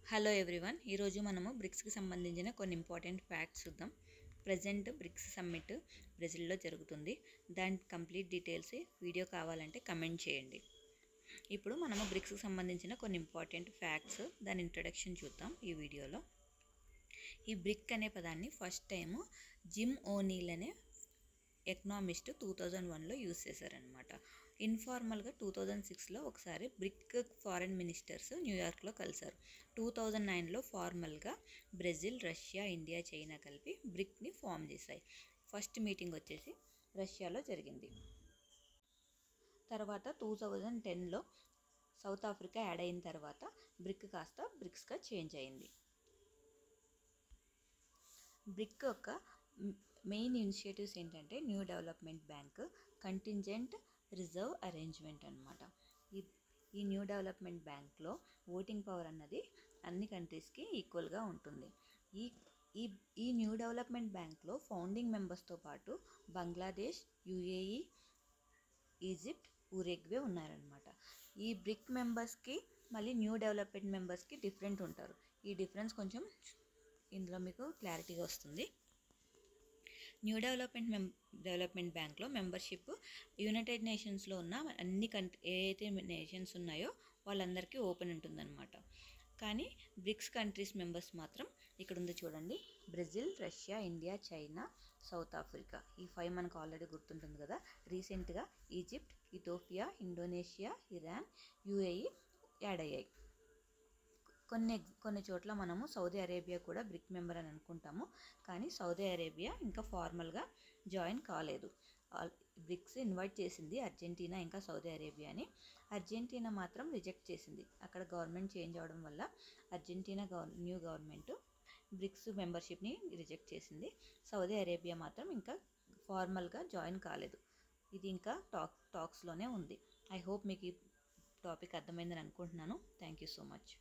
Hello everyone, ఈరోజు మనము బ్రిక్స్కి సంబంధించిన కొన్ని ఇంపార్టెంట్ ఫ్యాక్ట్స్ చూద్దాం. ప్రజెంట్ బ్రిక్స్ సమ్మిట్ బ్రెజిల్లో జరుగుతుంది. దాని కంప్లీట్ డీటెయిల్స్ వీడియో కావాలంటే కమెంట్ చేయండి. ఇప్పుడు మనము బ్రిక్స్కి సంబంధించిన కొన్ని ఇంపార్టెంట్ ఫ్యాక్ట్స్, దాని ఇంట్రడక్షన్ చూద్దాం ఈ వీడియోలో. ఈ బ్రిక్ అనే పదాన్ని ఫస్ట్ టైము జిమ్ ఓనీల్ అనే ఎకనామిస్ట్ 2001లో యూజ్ చేశారనమాట. ఇన్ఫార్మల్గా 2006లో ఒకసారి బ్రిక్ ఫారెన్ మినిస్టర్స్ న్యూయార్క్లో కలిశారు. 2009లో ఫార్మల్గా బ్రెజిల్, రష్యా, ఇండియా, చైనా కలిపి బ్రిక్ని ఫామ్ చేశాయి. ఫస్ట్ మీటింగ్ వచ్చేసి రష్యాలో జరిగింది. తర్వాత 2010లో సౌత్ ఆఫ్రికా యాడ్ అయిన తర్వాత బ్రిక్ కాస్త బ్రిక్స్గా చేంజ్ అయింది. బ్రిక్ యొక్క మెయిన్ ఇనిషియేటివ్స్ ఏంటంటే new development bank, contingent reserve arrangement అనమాట. ఈ న్యూ డెవలప్మెంట్ బ్యాంక్లో ఓటింగ్ పవర్ అన్నది అన్ని కంట్రీస్కి ఈక్వల్గా ఉంటుంది. ఈ న్యూ డెవలప్మెంట్ బ్యాంక్లో ఫౌండింగ్ మెంబర్స్తో పాటు బంగ్లాదేశ్, యుఏఈ, ఈజిప్ట్, ఉరుగ్వే ఉన్నారనమాట. ఈ బ్రిక్ మెంబర్స్కి మళ్ళీ న్యూ డెవలప్మెంట్ మెంబర్స్కి డిఫరెంట్ ఉంటారు. ఈ డిఫరెన్స్ కొంచెం ఇందులో మీకు క్లారిటీగా వస్తుంది. న్యూ డెవలప్మెంట్ బ్యాంక్లో మెంబర్షిప్ యునైటెడ్ నేషన్స్లో ఉన్న అన్ని ఏదైతే నేషన్స్ ఉన్నాయో వాళ్ళందరికీ ఓపెన్ ఉంటుందన్నమాట. కానీ బ్రిక్స్ కంట్రీస్ మెంబర్స్ మాత్రం ఇక్కడ ఉంది చూడండి, Brazil, Russia, India, China, South Africa. ఈ 5 మనకు ఆల్రెడీ గుర్తుంటుంది కదా. రీసెంట్గా Egypt, Ethiopia, Indonesia, Iran, UAE add అయ్యాయి. కొన్ని చోట్ల మనము సౌదీ అరేబియా కూడా బ్రిక్ మెంబర్ అని అనుకుంటాము, కానీ సౌదీ అరేబియా ఇంకా ఫార్మల్గా జాయిన్ కాలేదు. బ్రిక్స్ ఇన్వైట్ చేసింది అర్జెంటీనా ఇంకా సౌదీ అరేబియాని. అర్జెంటీనా మాత్రం రిజెక్ట్ చేసింది. అక్కడ గవర్నమెంట్ చేంజ్ అవడం వల్ల అర్జెంటీనా న్యూ గవర్నమెంట్ బ్రిక్స్ మెంబర్షిప్ని రిజెక్ట్ చేసింది. సౌదీ అరేబియా మాత్రం ఇంకా ఫార్మల్గా జాయిన్ కాలేదు. ఇది ఇంకా టాక్స్లోనే ఉంది. ఐ హోప్ మీకు ఈ టాపిక్ అర్థమైందని అనుకుంటున్నాను. Thank you so much.